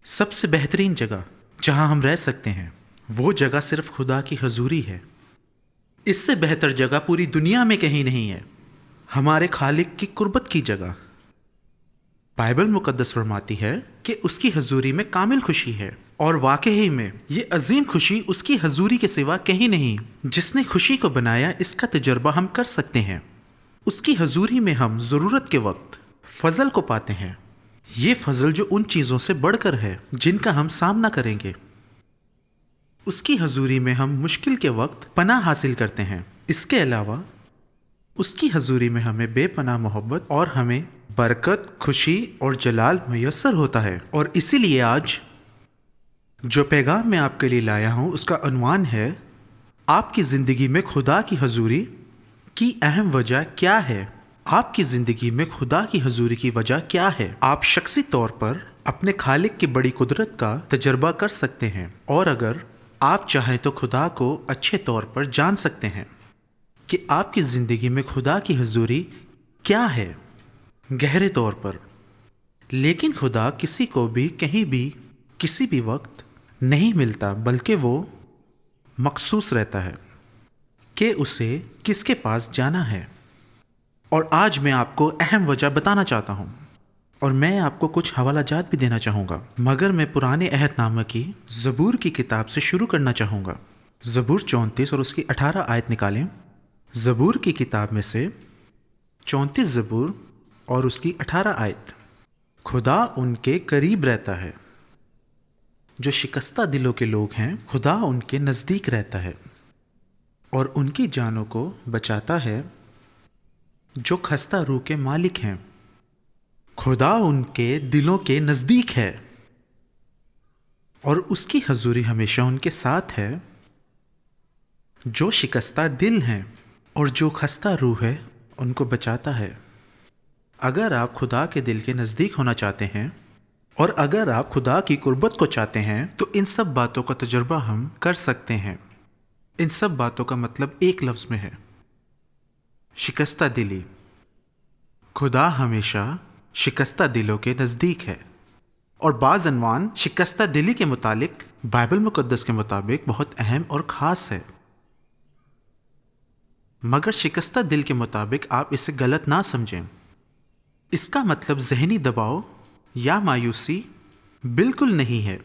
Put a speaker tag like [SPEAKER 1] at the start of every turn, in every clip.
[SPEAKER 1] سب سے بہترین جگہ جہاں ہم رہ سکتے ہیں وہ جگہ صرف خدا کی حضوری ہے۔ اس سے بہتر جگہ پوری دنیا میں کہیں نہیں ہے، ہمارے خالق کی قربت کی جگہ۔ بائبل مقدس فرماتی ہے کہ اس کی حضوری میں کامل خوشی ہے، اور واقعی میں یہ عظیم خوشی اس کی حضوری کے سوا کہیں نہیں۔ جس نے خوشی کو بنایا اس کا تجربہ ہم کر سکتے ہیں۔ اس کی حضوری میں ہم ضرورت کے وقت فضل کو پاتے ہیں، یہ فضل جو ان چیزوں سے بڑھ کر ہے جن کا ہم سامنا کریں گے۔ اس کی حضوری میں ہم مشکل کے وقت پناہ حاصل کرتے ہیں۔ اس کے علاوہ اس کی حضوری میں ہمیں بے پناہ محبت اور ہمیں برکت، خوشی اور جلال میسر ہوتا ہے۔ اور اسی لیے آج جو پیغام میں آپ کے لیے لایا ہوں اس کا عنوان ہے، آپ کی زندگی میں خدا کی حضوری کی اہم وجہ کیا ہے؟ آپ کی زندگی میں خدا کی حضوری کی وجہ کیا ہے؟ آپ شخصی طور پر اپنے خالق کی بڑی قدرت کا تجربہ کر سکتے ہیں، اور اگر آپ چاہیں تو خدا کو اچھے طور پر جان سکتے ہیں کہ آپ کی زندگی میں خدا کی حضوری کیا ہے گہرے طور پر۔ لیکن خدا کسی کو بھی کہیں بھی کسی بھی وقت نہیں ملتا، بلکہ وہ مخصوص رہتا ہے کہ اسے کس کے پاس جانا ہے۔ اور آج میں آپ کو اہم وجہ بتانا چاہتا ہوں، اور میں آپ کو کچھ حوالہ جات بھی دینا چاہوں گا، مگر میں پرانے عہد نامہ کی زبور کی کتاب سے شروع کرنا چاہوں گا۔ زبور 34 اور اس کی 18 آیت نکالیں۔ زبور کی کتاب میں سے 34 زبور اور اس کی 18 آیت۔ خدا ان کے قریب رہتا ہے جو شکستہ دلوں کے لوگ ہیں، خدا ان کے نزدیک رہتا ہے اور ان کی جانوں کو بچاتا ہے جو خستہ روح کے مالک ہیں۔ خدا ان کے دلوں کے نزدیک ہے اور اس کی حضوری ہمیشہ ان کے ساتھ ہے جو شکستہ دل ہیں، اور جو خستہ روح ہے ان کو بچاتا ہے۔ اگر آپ خدا کے دل کے نزدیک ہونا چاہتے ہیں، اور اگر آپ خدا کی قربت کو چاہتے ہیں، تو ان سب باتوں کا تجربہ ہم کر سکتے ہیں۔ ان سب باتوں کا مطلب ایک لفظ میں ہے، شکستہ دلی۔ خدا ہمیشہ شکستہ دلوں کے نزدیک ہے، اور بعض عنوان شکستہ دلی کے متعلق بائبل مقدس کے مطابق بہت اہم اور خاص ہے، مگر شکستہ دل کے مطابق آپ اسے غلط نہ سمجھیں۔ اس کا مطلب ذہنی دباؤ یا مایوسی بالکل نہیں ہے۔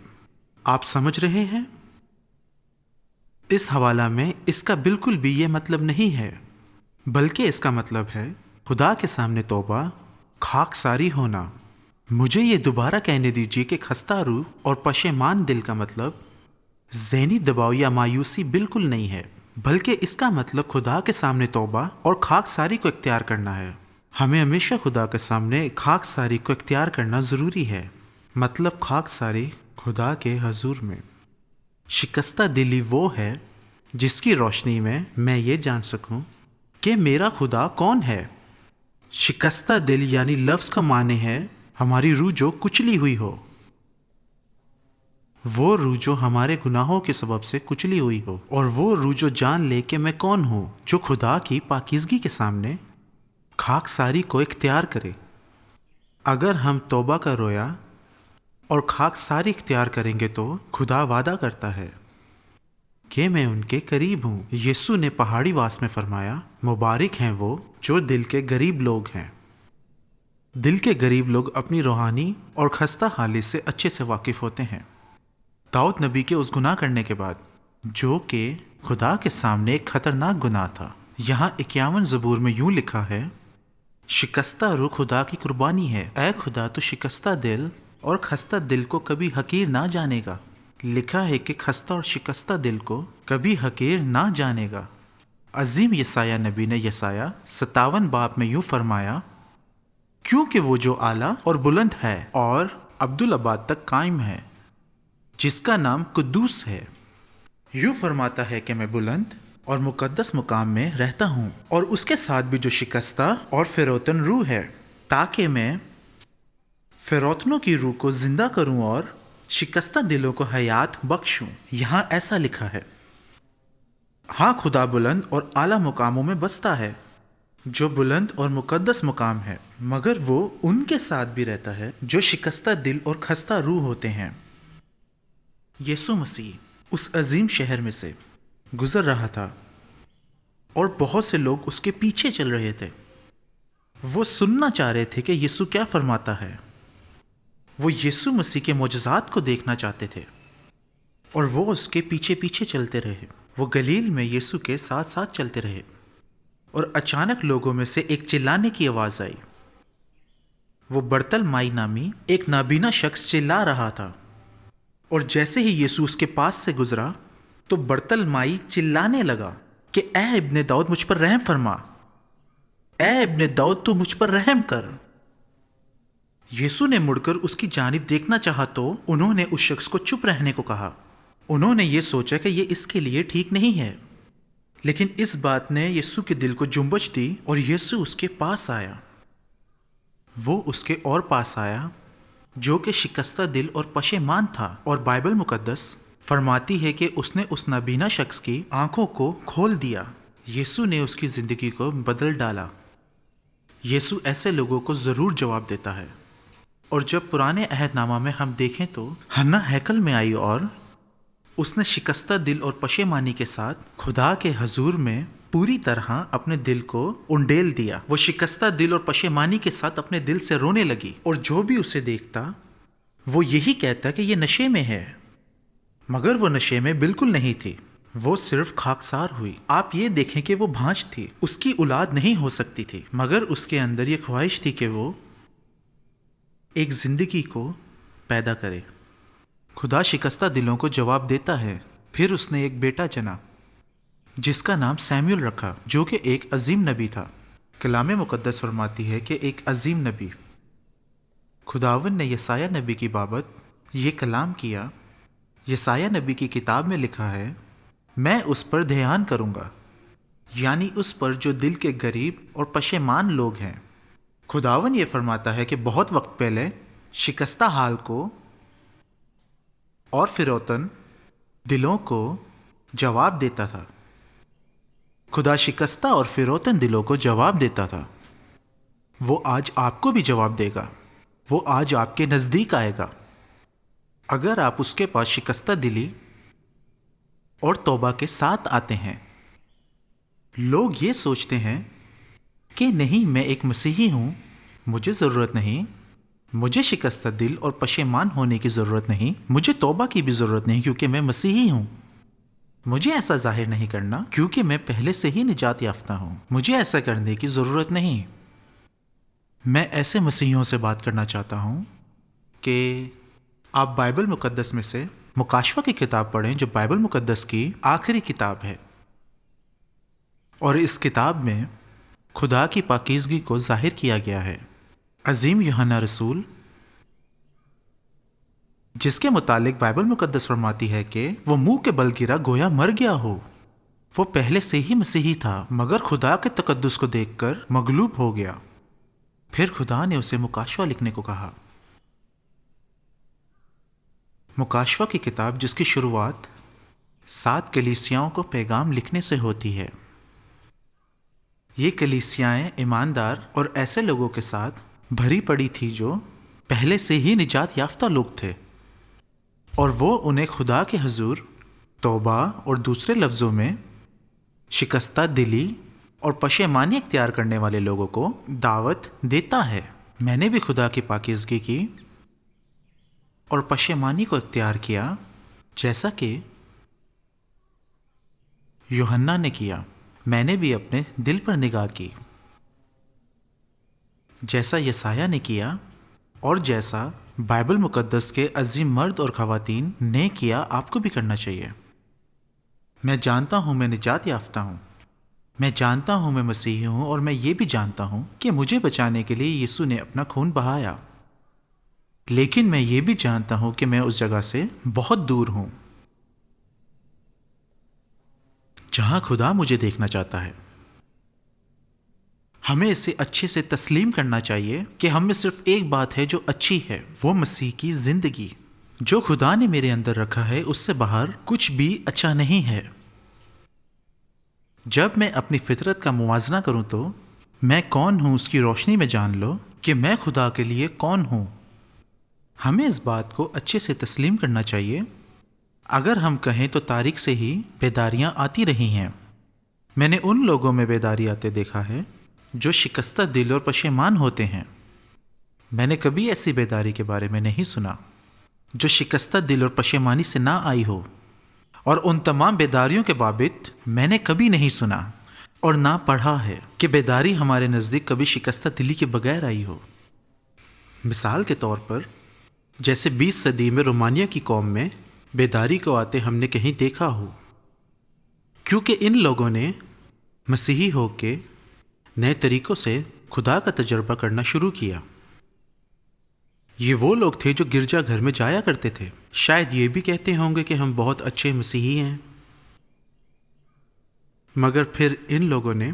[SPEAKER 1] آپ سمجھ رہے ہیں؟ اس حوالہ میں اس کا بالکل بھی یہ مطلب نہیں ہے، بلکہ اس کا مطلب ہے خدا کے سامنے توبہ، خاکساری ہونا۔ مجھے یہ دوبارہ کہنے دیجیے کہ خستہ روح اور پشیمان دل کا مطلب ذہنی دباؤ یا مایوسی بالکل نہیں ہے، بلکہ اس کا مطلب خدا کے سامنے توبہ اور خاکساری کو اختیار کرنا ہے۔ ہمیں ہمیشہ خدا کے سامنے خاکساری کو اختیار کرنا ضروری ہے، مطلب خاکساری خدا کے حضور میں۔ شکستہ دلی وہ ہے جس کی روشنی میں یہ جان سکوں کہ میرا خدا کون ہے۔ شکستہ دل یعنی لفظ کا معنی ہے ہماری روح جو کچلی ہوئی ہو، وہ روح جو ہمارے گناہوں کے سبب سے کچلی ہوئی ہو، اور وہ روح جو جان لے کہ میں کون ہوں، جو خدا کی پاکیزگی کے سامنے خاکساری کو اختیار کرے۔ اگر ہم توبہ کا رویا اور خاکساری اختیار کریں گے تو خدا وعدہ کرتا ہے کہ میں ان کے قریب ہوں۔ یسوع نے پہاڑی واس میں فرمایا، مبارک ہیں وہ جو دل کے غریب لوگ ہیں۔ دل کے غریب لوگ اپنی روحانی اور خستہ حالی سے اچھے سے واقف ہوتے ہیں۔ داؤد نبی کے اس گناہ کرنے کے بعد جو کہ خدا کے سامنے ایک خطرناک گناہ تھا، یہاں 51 زبور میں یوں لکھا ہے، شکستہ روح خدا کی قربانی ہے، اے خدا تو شکستہ دل اور خستہ دل کو کبھی حقیر نہ جانے گا۔ لکھا ہے کہ خستہ اور شکستہ دل کو کبھی حقیر نہ جانے گا۔ عظیم یسایہ نبی نے یسایہ 57 باب میں یوں فرمایا، کیونکہ وہ جو اعلیٰ اور بلند ہے اور عبدالآباد تک قائم ہے، جس کا نام قدوس ہے، یوں فرماتا ہے کہ میں بلند اور مقدس مقام میں رہتا ہوں، اور اس کے ساتھ بھی جو شکستہ اور فروتن روح ہے، تاکہ میں فروتنوں کی روح کو زندہ کروں اور شکستہ دلوں کو حیات بخشوں۔ یہاں ایسا لکھا ہے، ہاں، خدا بلند اور اعلیٰ مقاموں میں بستا ہے، جو بلند اور مقدس مقام ہے، مگر وہ ان کے ساتھ بھی رہتا ہے جو شکستہ دل اور خستہ روح ہوتے ہیں۔ یسوع مسیح اس عظیم شہر میں سے گزر رہا تھا اور بہت سے لوگ اس کے پیچھے چل رہے تھے۔ وہ سننا چاہ رہے تھے کہ یسوع کیا فرماتا ہے۔ وہ یسوع مسیح کے معجزات کو دیکھنا چاہتے تھے اور وہ اس کے پیچھے پیچھے چلتے رہے۔ وہ گلیل میں یسوع کے ساتھ ساتھ چلتے رہے اور اچانک لوگوں میں سے ایک چلانے کی آواز آئی۔ وہ برتلمائی نامی ایک نابینا شخص چلا رہا تھا، اور جیسے ہی یسوع اس کے پاس سے گزرا تو برتلمائی چلانے لگا کہ اے ابن داؤد مجھ پر رحم فرما، اے ابن داؤد تو مجھ پر رحم کر۔ یسوع نے مڑ کر اس کی جانب دیکھنا چاہا تو انہوں نے اس شخص کو چپ رہنے کو کہا۔ انہوں نے یہ سوچا کہ یہ اس کے لیے ٹھیک نہیں ہے، لیکن اس بات نے یسوع کے دل کو جنبش دی اور یسوع اس کے پاس آیا۔ وہ اس کے اور پاس آیا جو کہ شکستہ دل اور پشیمان تھا، اور بائبل مقدس فرماتی ہے کہ اس نے اس نابینا شخص کی آنکھوں کو کھول دیا۔ یسوع نے اس کی زندگی کو بدل ڈالا۔ یسوع ایسے لوگوں کو ضرور جواب دیتا ہے، اور جب پرانے عہد نامہ میں ہم دیکھیں تو ہنا ہیکل میں آئی اور اس نے شکستہ دل اور پشیمانی کے ساتھ خدا کے حضور میں پوری طرح اپنے دل کو انڈیل دیا۔ وہ شکستہ دل اور پشیمانی کے ساتھ اپنے دل سے رونے لگی، اور جو بھی اسے دیکھتا وہ یہی کہتا کہ یہ نشے میں ہے، مگر وہ نشے میں بالکل نہیں تھی، وہ صرف خاکسار ہوئی۔ آپ یہ دیکھیں کہ وہ بھانج تھی، اس کی اولاد نہیں ہو سکتی تھی، مگر اس کے اندر یہ خواہش تھی کہ وہ ایک زندگی کو پیدا کرے۔ خدا شکستہ دلوں کو جواب دیتا ہے۔ پھر اس نے ایک بیٹا چنا جس کا نام سیموئیل رکھا، جو کہ ایک عظیم نبی تھا۔ کلام مقدس فرماتی ہے کہ ایک عظیم نبی، خداوند نے یسایہ نبی کی بابت یہ کلام کیا۔ یسایہ نبی کی کتاب میں لکھا ہے، میں اس پر دھیان کروں گا، یعنی اس پر جو دل کے غریب اور پشیمان لوگ ہیں۔ خداوند یہ فرماتا ہے کہ بہت وقت پہلے شکستہ حال کو اور فروتن دلوں کو جواب دیتا تھا۔ خدا شکستہ اور فروتن دلوں کو جواب دیتا تھا۔ وہ آج آپ کو بھی جواب دے گا۔ وہ آج آپ کے نزدیک آئے گا اگر آپ اس کے پاس شکستہ دلی اور توبہ کے ساتھ آتے ہیں۔ لوگ یہ سوچتے ہیں کہ نہیں، میں ایک مسیحی ہوں، مجھے ضرورت نہیں، مجھے شکستہ دل اور پشیمان ہونے کی ضرورت نہیں، مجھے توبہ کی بھی ضرورت نہیں کیونکہ میں مسیحی ہوں، مجھے ایسا ظاہر نہیں کرنا کیونکہ میں پہلے سے ہی نجات یافتہ ہوں، مجھے ایسا کرنے کی ضرورت نہیں۔ میں ایسے مسیحیوں سے بات کرنا چاہتا ہوں کہ آپ بائبل مقدس میں سے مکاشفہ کی کتاب پڑھیں، جو بائبل مقدس کی آخری کتاب ہے، اور اس کتاب میں خدا کی پاکیزگی کو ظاہر کیا گیا ہے۔ عظیم یوحنا رسول، جس کے متعلق بائبل مقدس فرماتی ہے کہ وہ منہ کے بل گرا گویا مر گیا ہو۔ وہ پہلے سے ہی مسیحی تھا، مگر خدا کے تقدس کو دیکھ کر مغلوب ہو گیا۔ پھر خدا نے اسے مکاشفہ لکھنے کو کہا۔ مکاشفہ کی کتاب، جس کی شروعات 7 کلیسیاؤں کو پیغام لکھنے سے ہوتی ہے۔ یہ کلیسیائیں ایماندار اور ایسے لوگوں کے ساتھ بھری پڑی تھی جو پہلے سے ہی نجات یافتہ لوگ تھے، اور وہ انہیں خدا کے حضور توبہ اور دوسرے لفظوں میں شکستہ دلی اور پشیمانی اختیار کرنے والے لوگوں کو دعوت دیتا ہے۔ میں نے بھی خدا کی پاکیزگی کی اور پشیمانی کو اختیار کیا، جیسا کہ یوحنا نے کیا۔ میں نے بھی اپنے دل پر نگاہ کی، جیسا یسایہ نے کیا اور جیسا بائبل مقدس کے عظیم مرد اور خواتین نے کیا، آپ کو بھی کرنا چاہیے۔ میں جانتا ہوں میں نجات یافتہ ہوں، میں جانتا ہوں میں مسیحی ہوں، اور میں یہ بھی جانتا ہوں کہ مجھے بچانے کے لیے یسوع نے اپنا خون بہایا، لیکن میں یہ بھی جانتا ہوں کہ میں اس جگہ سے بہت دور ہوں جہاں خدا مجھے دیکھنا چاہتا ہے۔ ہمیں اسے اچھے سے تسلیم کرنا چاہیے کہ ہم میں صرف ایک بات ہے جو اچھی ہے، وہ مسیح کی زندگی جو خدا نے میرے اندر رکھا ہے، اس سے باہر کچھ بھی اچھا نہیں ہے۔ جب میں اپنی فطرت کا موازنہ کروں تو میں کون ہوں اس کی روشنی میں جان لو کہ میں خدا کے لیے کون ہوں۔ ہمیں اس بات کو اچھے سے تسلیم کرنا چاہیے۔ اگر ہم کہیں تو تاریخ سے ہی بیداریاں آتی رہی ہیں۔ میں نے ان لوگوں میں بیداری آتے دیکھا ہے جو شکستہ دل اور پشیمان ہوتے ہیں۔ میں نے کبھی ایسی بیداری کے بارے میں نہیں سنا جو شکستہ دل اور پشیمانی سے نہ آئی ہو، اور ان تمام بیداریوں کے بابت میں نے کبھی نہیں سنا اور نہ پڑھا ہے کہ بیداری ہمارے نزدیک کبھی شکستہ دلی کے بغیر آئی ہو۔ مثال کے طور پر جیسے 20 صدی میں رومانیہ کی قوم میں بیداری کو آتے ہم نے کہیں دیکھا ہو، کیونکہ ان لوگوں نے مسیحی ہو کے نئے طریقوں سے خدا کا تجربہ کرنا شروع کیا۔ یہ وہ لوگ تھے جو گرجا گھر میں جایا کرتے تھے، شاید یہ بھی کہتے ہوں گے کہ ہم بہت اچھے مسیحی ہیں، مگر پھر ان لوگوں نے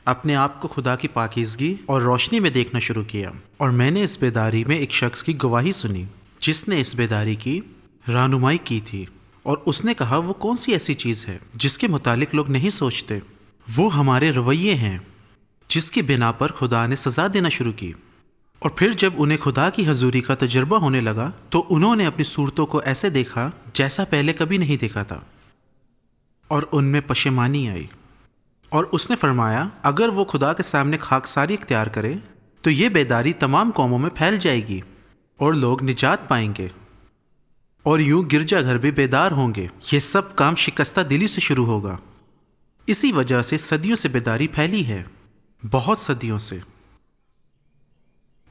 [SPEAKER 1] اپنے آپ کو خدا کی پاکیزگی اور روشنی میں دیکھنا شروع کیا۔ اور میں نے اس بیداری میں ایک شخص کی گواہی سنی جس نے اس بیداری کی رہنمائی کی تھی، اور اس نے کہا وہ کون سی ایسی چیز ہے جس کے متعلق لوگ نہیں سوچتے؟ وہ ہمارے رویے ہیں جس کی بنا پر خدا نے سزا دینا شروع کی۔ اور پھر جب انہیں خدا کی حضوری کا تجربہ ہونے لگا تو انہوں نے اپنی صورتوں کو ایسے دیکھا جیسا پہلے کبھی نہیں دیکھا تھا، اور ان میں پشیمانی آئی۔ اور اس نے فرمایا اگر وہ خدا کے سامنے خاکساری اختیار کرے تو یہ بیداری تمام قوموں میں پھیل جائے گی اور لوگ نجات پائیں گے، اور یوں گرجا گھر بھی بیدار ہوں گے۔ یہ سب کام شکستہ دلی سے شروع ہوگا۔ اسی وجہ سے صدیوں سے بیداری پھیلی ہے، بہت صدیوں سے۔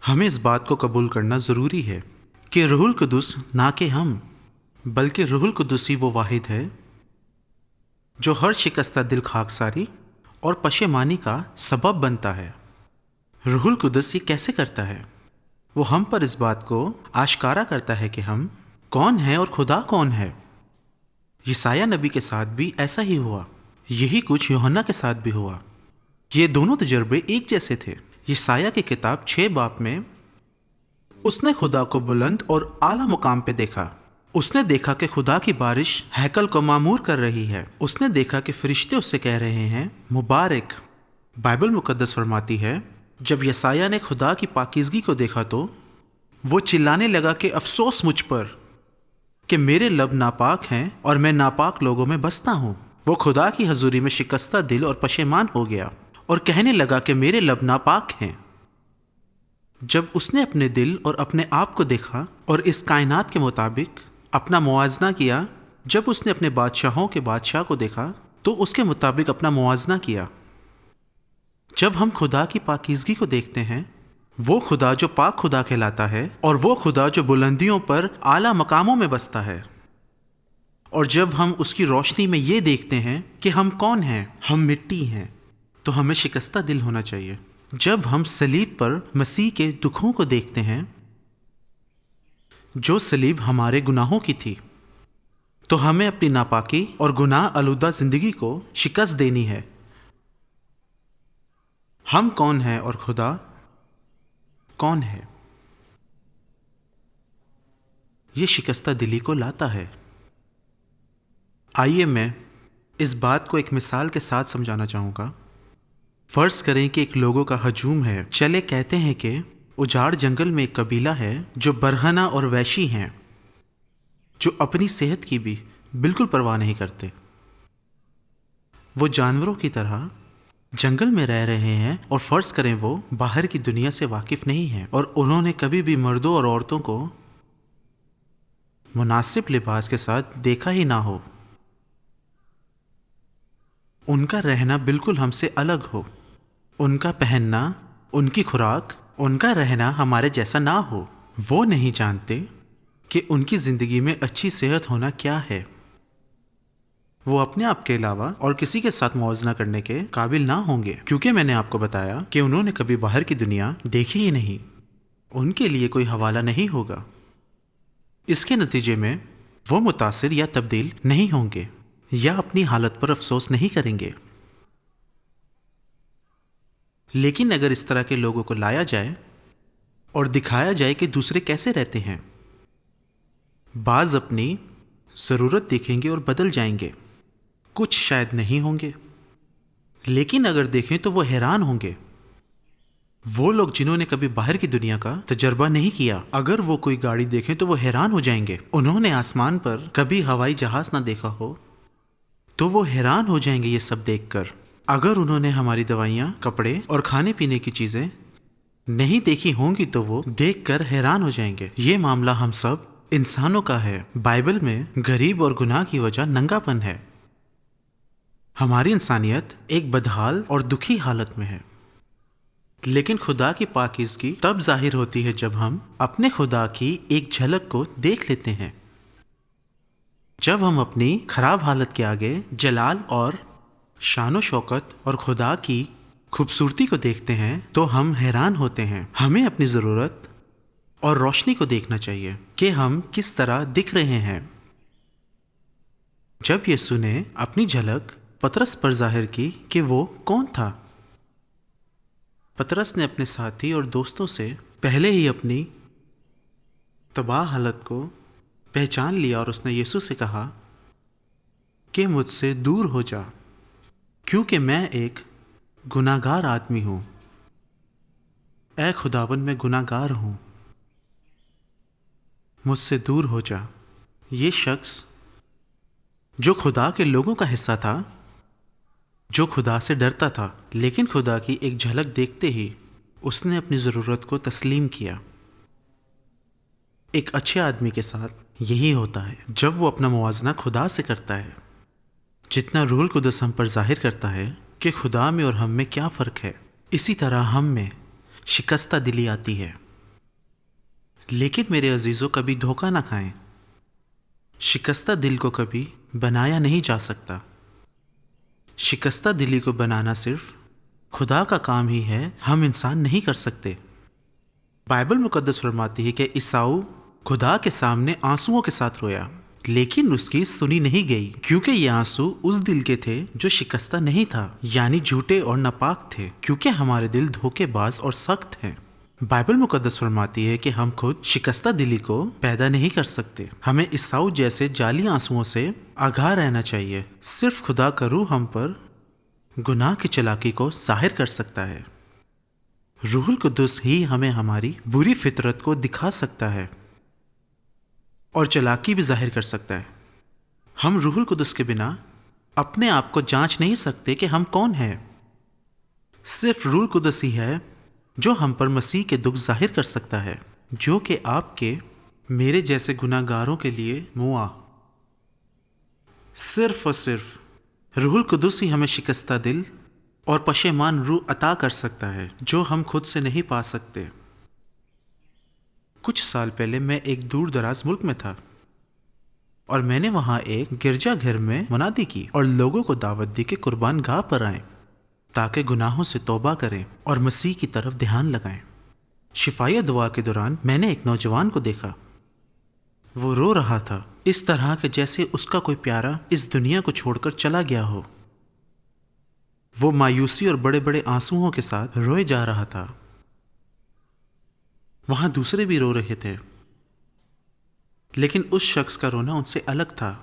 [SPEAKER 1] ہمیں اس بات کو قبول کرنا ضروری ہے کہ روح القدس نہ کہ ہم بلکہ روح القدس ہی وہ واحد ہے جو ہر شکستہ دل خاکساری اور پشیمانی کا سبب بنتا ہے۔ روح القدس یہ کیسے کرتا ہے؟ وہ ہم پر اس بات کو آشکارا کرتا ہے کہ ہم کون ہیں اور خدا کون ہے۔ یسایہ نبی کے ساتھ بھی ایسا ہی ہوا، یہی کچھ یوحنا کے ساتھ بھی ہوا۔ یہ دونوں تجربے ایک جیسے تھے۔ یسایہ کی کتاب 6 باب میں اس نے خدا کو بلند اور اعلیٰ مقام پہ دیکھا۔ اس نے دیکھا کہ خدا کی بارش ہیکل کو معمور کر رہی ہے۔ اس نے دیکھا کہ فرشتے اس سے کہہ رہے ہیں مبارک۔ بائبل مقدس فرماتی ہے جب یسایہ نے خدا کی پاکیزگی کو دیکھا تو وہ چلانے لگا کہ افسوس مجھ پر کہ میرے لب ناپاک ہیں اور میں ناپاک لوگوں میں بستا ہوں۔ وہ خدا کی حضوری میں شکستہ دل اور پشیمان ہو گیا اور کہنے لگا کہ میرے لب ناپاک ہیں۔ جب اس نے اپنے دل اور اپنے آپ کو دیکھا اور اس کائنات کے مطابق اپنا موازنہ کیا، جب اس نے اپنے بادشاہوں کے بادشاہ کو دیکھا تو اس کے مطابق اپنا موازنہ کیا۔ جب ہم خدا کی پاکیزگی کو دیکھتے ہیں، وہ خدا جو پاک خدا کہلاتا ہے اور وہ خدا جو بلندیوں پر اعلیٰ مقاموں میں بستا ہے، اور جب ہم اس کی روشنی میں یہ دیکھتے ہیں کہ ہم کون ہیں، ہم مٹی ہیں، تو ہمیں شکستہ دل ہونا چاہیے۔ جب ہم صلیب پر مسیح کے دکھوں کو دیکھتے ہیں، جو صلیب ہمارے گناہوں کی تھی، تو ہمیں اپنی ناپاکی اور گناہ آلودہ زندگی کو شکست دینی ہے۔ ہم کون ہیں اور خدا کون ہے؟ یہ شکستہ دلی کو لاتا ہے۔ آئیے میں اس بات کو ایک مثال کے ساتھ سمجھانا چاہوں گا۔ فرض کریں کہ ایک لوگوں کا ہجوم ہے۔ چلے کہتے ہیں کہ اجاڑ جنگل میں ایک قبیلہ ہے جو برہنہ اور وحشی ہیں، جو اپنی صحت کی بھی بالکل پرواہ نہیں کرتے۔ وہ جانوروں کی طرح جنگل میں رہ رہے ہیں، اور فرض کریں وہ باہر کی دنیا سے واقف نہیں ہیں، اور انہوں نے کبھی بھی مردوں اور عورتوں کو مناسب لباس کے ساتھ دیکھا ہی نہ ہو۔ ان کا رہنا بالکل ہم سے الگ ہو، ان کا پہننا، ان کی خوراک، ان کا رہنا ہمارے جیسا نہ ہو۔ وہ نہیں جانتے کہ ان کی زندگی میں اچھی صحت ہونا کیا ہے۔ وہ اپنے آپ کے علاوہ اور کسی کے ساتھ موازنہ کرنے کے قابل نہ ہوں گے، کیونکہ میں نے آپ کو بتایا کہ انہوں نے کبھی باہر کی دنیا دیکھی ہی نہیں۔ ان کے لیے کوئی حوالہ نہیں ہوگا۔ اس کے نتیجے میں وہ متاثر یا تبدیل نہیں ہوں گے، یا اپنی حالت پر افسوس نہیں کریں گے۔ لیکن اگر اس طرح کے لوگوں کو لایا جائے اور دکھایا جائے کہ دوسرے کیسے رہتے ہیں، بعض اپنی ضرورت دیکھیں گے اور بدل جائیں گے، کچھ شاید نہیں ہوں گے۔ لیکن اگر دیکھیں تو وہ حیران ہوں گے، وہ لوگ جنہوں نے کبھی باہر کی دنیا کا تجربہ نہیں کیا۔ اگر وہ کوئی گاڑی دیکھیں تو وہ حیران ہو جائیں گے۔ انہوں نے آسمان پر کبھی ہوائی جہاز نہ دیکھا ہو تو وہ حیران ہو جائیں گے یہ سب دیکھ کر۔ اگر انہوں نے ہماری دوائیاں، کپڑے اور کھانے پینے کی چیزیں نہیں دیکھی ہوں گی تو وہ دیکھ کر حیران ہو جائیں گے۔ یہ معاملہ ہم سب انسانوں کا ہے۔ بائبل میں غریب اور گناہ کی وجہ ننگا پن ہے۔ ہماری انسانیت ایک بدحال اور دکھی حالت میں ہے، لیکن خدا کی پاکیزگی تب ظاہر ہوتی ہے جب ہم اپنے خدا کی ایک جھلک کو دیکھ لیتے ہیں۔ جب ہم اپنی خراب حالت کے آگے جلال اور شان و شوکت اور خدا کی خوبصورتی کو دیکھتے ہیں تو ہم حیران ہوتے ہیں۔ ہمیں اپنی ضرورت اور روشنی کو دیکھنا چاہیے کہ ہم کس طرح دکھ رہے ہیں۔ جب یسوع نے اپنی جھلک پطرس پر ظاہر کی کہ وہ کون تھا، پطرس نے اپنے ساتھی اور دوستوں سے پہلے ہی اپنی تباہ حالت کو پہچان لیا، اور اس نے یسوع سے کہا کہ مجھ سے دور ہو جا، کیونکہ میں ایک گناہ گار آدمی ہوں۔ اے خداوند، میں گناہ گار ہوں، مجھ سے دور ہو جا۔ یہ شخص جو خدا کے لوگوں کا حصہ تھا، جو خدا سے ڈرتا تھا، لیکن خدا کی ایک جھلک دیکھتے ہی اس نے اپنی ضرورت کو تسلیم کیا۔ ایک اچھے آدمی کے ساتھ یہی ہوتا ہے جب وہ اپنا موازنہ خدا سے کرتا ہے۔ جتنا روح القدس ہم پر ظاہر کرتا ہے کہ خدا میں اور ہم میں کیا فرق ہے، اسی طرح ہم میں شکستہ دلی آتی ہے۔ لیکن میرے عزیزوں، کبھی دھوکہ نہ کھائیں۔ شکستہ دل کو کبھی بنایا نہیں جا سکتا۔ شکستہ دلی کو بنانا صرف خدا کا کام ہی ہے، ہم انسان نہیں کر سکتے۔ بائبل مقدس فرماتی ہے کہ عیساؤ خدا کے سامنے آنسوؤں کے ساتھ رویا، لیکن اس کی سنی نہیں گئی، کیونکہ یہ آنسو اس دل کے تھے جو شکستہ نہیں تھا، یعنی جھوٹے اور ناپاک تھے، کیونکہ ہمارے دل دھوکے باز اور سخت ہیں۔ بائبل مقدس فرماتی ہے کہ ہم خود شکستہ دلی کو پیدا نہیں کر سکتے۔ ہمیں عیساؤ جیسے جعلی آنسوؤں سے آگاہ رہنا چاہیے۔ صرف خدا کا روح ہم پر گناہ کی چلاکی کو ظاہر کر سکتا ہے۔ روح القدس ہی ہمیں ہماری بری فطرت کو دکھا سکتا ہے اور چلاکی بھی ظاہر کر سکتا ہے۔ ہم روح القدس کے بنا اپنے آپ کو جانچ نہیں سکتے کہ ہم کون ہیں۔ صرف روح القدس ہی ہے جو ہم پر مسیح کے دکھ ظاہر کر سکتا ہے، جو کہ آپ کے میرے جیسے گناہ گاروں کے لیے موا۔ صرف اور صرف روح القدس ہی ہمیں شکستہ دل اور پشیمان روح عطا کر سکتا ہے، جو ہم خود سے نہیں پا سکتے۔ کچھ سال پہلے میں ایک دور دراز ملک میں تھا، اور میں نے وہاں ایک گرجا گھر میں منادی کی اور لوگوں کو دعوت دی کہ قربان گاہ پر آئیں تاکہ گناہوں سے توبہ کریں اور مسیح کی طرف دھیان لگائیں۔ شفائیہ دعا کے دوران میں نے ایک نوجوان کو دیکھا۔ وہ رو رہا تھا، اس طرح کہ جیسے اس کا کوئی پیارا اس دنیا کو چھوڑ کر چلا گیا ہو۔ وہ مایوسی اور بڑے بڑے آنسوؤں کے ساتھ روئے جا رہا تھا۔ وہاں دوسرے بھی رو رہے تھے، لیکن اس شخص کا رونا ان سے الگ تھا۔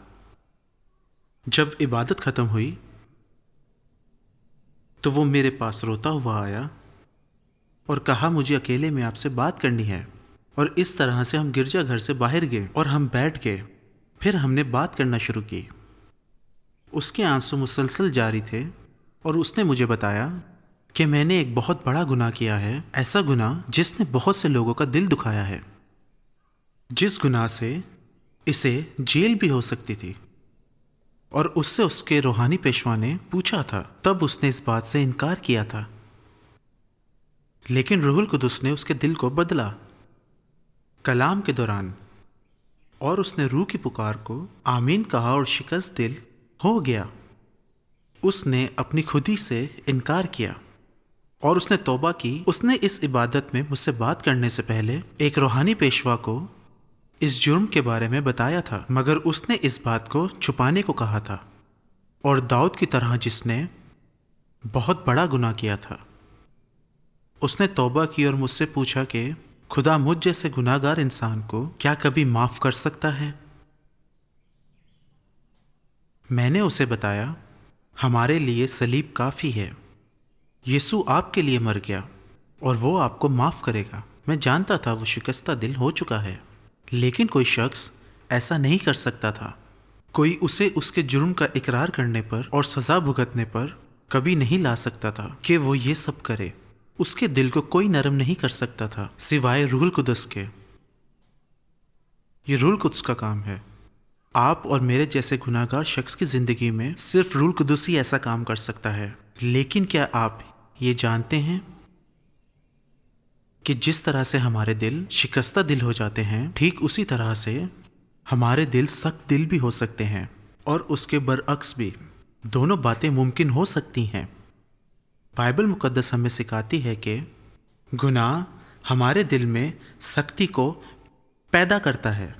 [SPEAKER 1] جب عبادت ختم ہوئی تو وہ میرے پاس روتا ہوا آیا اور کہا، مجھے اکیلے میں آپ سے بات کرنی ہے۔ اور اس طرح سے ہم گرجا گھر سے باہر گئے اور ہم بیٹھ گئے۔ پھر ہم نے بات کرنا شروع کی۔ اس کے آنسو مسلسل جاری تھے، اور اس نے مجھے بتایا کہ میں نے ایک بہت بڑا گناہ کیا ہے، ایسا گناہ جس نے بہت سے لوگوں کا دل دکھایا ہے، جس گناہ سے اسے جیل بھی ہو سکتی تھی۔ اور اس سے اس کے روحانی پیشوا نے پوچھا تھا، تب اس نے اس بات سے انکار کیا تھا، لیکن روح القدس نے اس کے دل کو بدلا کلام کے دوران، اور اس نے روح کی پکار کو آمین کہا اور شکست دل ہو گیا۔ اس نے اپنی خودی سے انکار کیا اور اس نے توبہ کی۔ اس نے اس عبادت میں مجھ سے بات کرنے سے پہلے ایک روحانی پیشوا کو اس جرم کے بارے میں بتایا تھا، مگر اس نے اس بات کو چھپانے کو کہا تھا، اور داؤد کی طرح جس نے بہت بڑا گناہ کیا تھا۔ اس نے توبہ کی اور مجھ سے پوچھا کہ خدا مجھ جیسے گناہ گار انسان کو کیا کبھی معاف کر سکتا ہے؟ میں نے اسے بتایا ہمارے لیے صلیب کافی ہے۔ یسوع آپ کے لیے مر گیا اور وہ آپ کو معاف کرے گا۔ میں جانتا تھا وہ شکستہ دل ہو چکا ہے، لیکن کوئی شخص ایسا نہیں کر سکتا تھا۔ کوئی اسے اس کے جرم کا اقرار کرنے پر اور سزا بھگتنے پر کبھی نہیں لا سکتا تھا کہ وہ یہ سب کرے۔ اس کے دل کو کوئی نرم نہیں کر سکتا تھا سوائے روح القدس کے۔ یہ روح القدس کا کام ہے۔ آپ اور میرے جیسے گناہ گار شخص کی زندگی میں صرف روح القدس ہی ایسا کام کر سکتا ہے۔ لیکن کیا آپ یہ جانتے ہیں کہ جس طرح سے ہمارے دل شکستہ دل ہو جاتے ہیں، ٹھیک اسی طرح سے ہمارے دل سخت دل بھی ہو سکتے ہیں، اور اس کے برعکس بھی۔ دونوں باتیں ممکن ہو سکتی ہیں۔ بائبل مقدس ہمیں سکھاتی ہے کہ گناہ ہمارے دل میں سختی کو پیدا کرتا ہے۔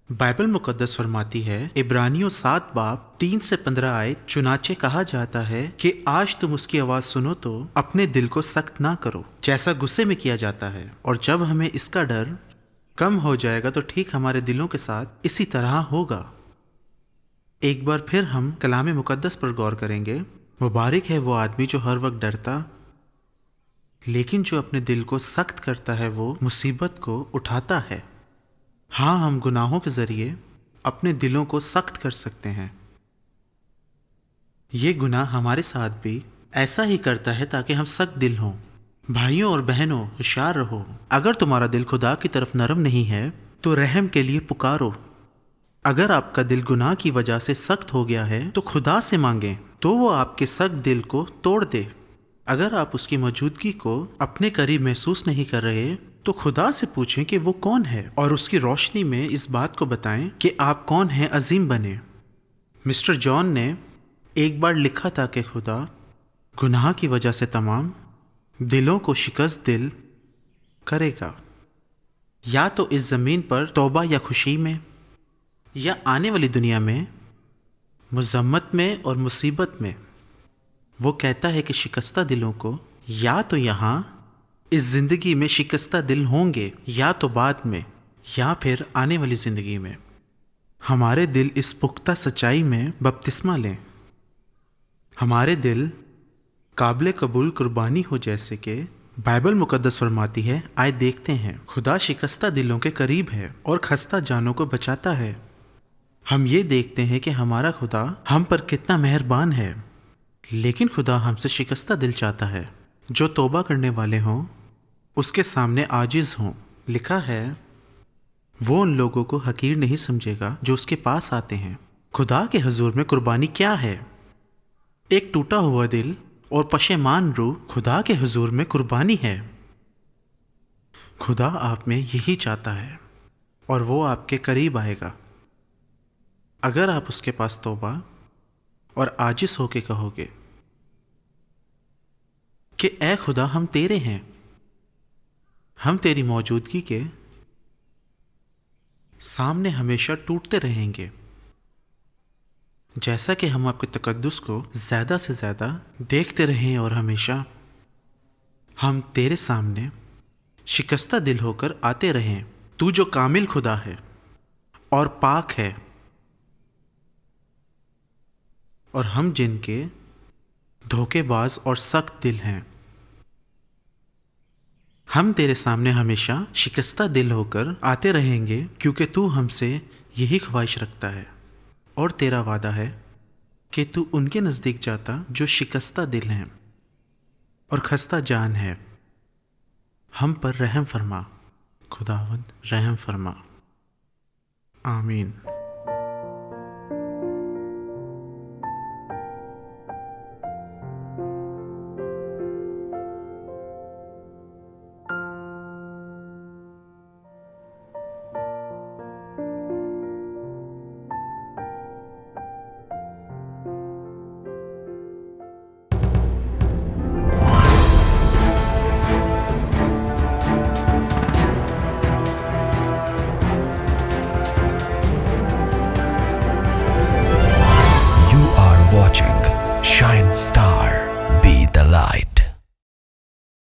[SPEAKER 1] بائبل مقدس فرماتی ہے، عبرانیوں 7 باب 3 سے 15 آیت، چنانچہ کہا جاتا ہے کہ آج تم اس کی آواز سنو تو اپنے دل کو سخت نہ کرو جیسا غصے میں کیا جاتا ہے۔ اور جب ہمیں اس کا ڈر کم ہو جائے گا تو ٹھیک ہمارے دلوں کے ساتھ اسی طرح ہوگا۔ ایک بار پھر ہم کلام مقدس پر غور کریں گے۔ مبارک ہے وہ آدمی جو ہر وقت ڈرتا، لیکن جو اپنے دل کو سخت کرتا ہے وہ مصیبت کو اٹھاتا ہے۔ ہاں، ہم گناہوں کے ذریعے اپنے دلوں کو سخت کر سکتے ہیں۔ یہ گناہ ہمارے ساتھ بھی ایسا ہی کرتا ہے تاکہ ہم سخت دل ہوں۔ بھائیوں اور بہنوں، ہوشیار رہو۔ اگر تمہارا دل خدا کی طرف نرم نہیں ہے تو رحم کے لیے پکارو۔ اگر آپ کا دل گناہ کی وجہ سے سخت ہو گیا ہے تو خدا سے مانگیں تو وہ آپ کے سخت دل کو توڑ دے۔ اگر آپ اس کی موجودگی کو اپنے قریب محسوس نہیں کر رہے تو خدا سے پوچھیں کہ وہ کون ہے، اور اس کی روشنی میں اس بات کو بتائیں کہ آپ کون ہیں، عظیم بنے۔ مسٹر جان نے ایک بار لکھا تھا کہ خدا گناہ کی وجہ سے تمام دلوں کو شکست دل کرے گا، یا تو اس زمین پر توبہ یا خوشی میں، یا آنے والی دنیا میں مذمت میں اور مصیبت میں۔ وہ کہتا ہے کہ شکستہ دلوں کو یا تو یہاں اس زندگی میں شکستہ دل ہوں گے، یا تو بعد میں، یا پھر آنے والی زندگی میں۔ ہمارے دل اس پختہ سچائی میں بپتسمہ لیں۔ ہمارے دل قابل قبول قربانی ہو، جیسے کہ بائبل مقدس فرماتی ہے۔ آئے دیکھتے ہیں، خدا شکستہ دلوں کے قریب ہے اور خستہ جانوں کو بچاتا ہے۔ ہم یہ دیکھتے ہیں کہ ہمارا خدا ہم پر کتنا مہربان ہے، لیکن خدا ہم سے شکستہ دل چاہتا ہے جو توبہ کرنے والے ہوں، اس کے سامنے عاجز ہوں۔ لکھا ہے، وہ ان لوگوں کو حقیر نہیں سمجھے گا جو اس کے پاس آتے ہیں۔ خدا کے حضور میں قربانی کیا ہے؟ ایک ٹوٹا ہوا دل اور پشیمان روح خدا کے حضور میں قربانی ہے۔ خدا آپ میں یہی چاہتا ہے، اور وہ آپ کے قریب آئے گا اگر آپ اس کے پاس توبہ اور عاجز ہو کے کہو گے کہ اے خدا، ہم تیرے ہیں، ہم تیری موجودگی کے سامنے ہمیشہ ٹوٹتے رہیں گے۔ جیسا کہ ہم آپ کے تقدس کو زیادہ سے زیادہ دیکھتے رہیں، اور ہمیشہ ہم تیرے سامنے شکستہ دل ہو کر آتے رہیں، تو جو کامل خدا ہے اور پاک ہے، اور ہم جن کے دھوکے باز اور سخت دل ہیں۔ ہم تیرے سامنے ہمیشہ شکستہ دل ہو کر آتے رہیں گے، کیونکہ تو ہم سے یہی خواہش رکھتا ہے، اور تیرا وعدہ ہے کہ تو ان کے نزدیک جاتا جو شکستہ دل ہیں اور خستہ جان ہے۔ ہم پر رحم فرما، خداوند رحم فرما، آمین۔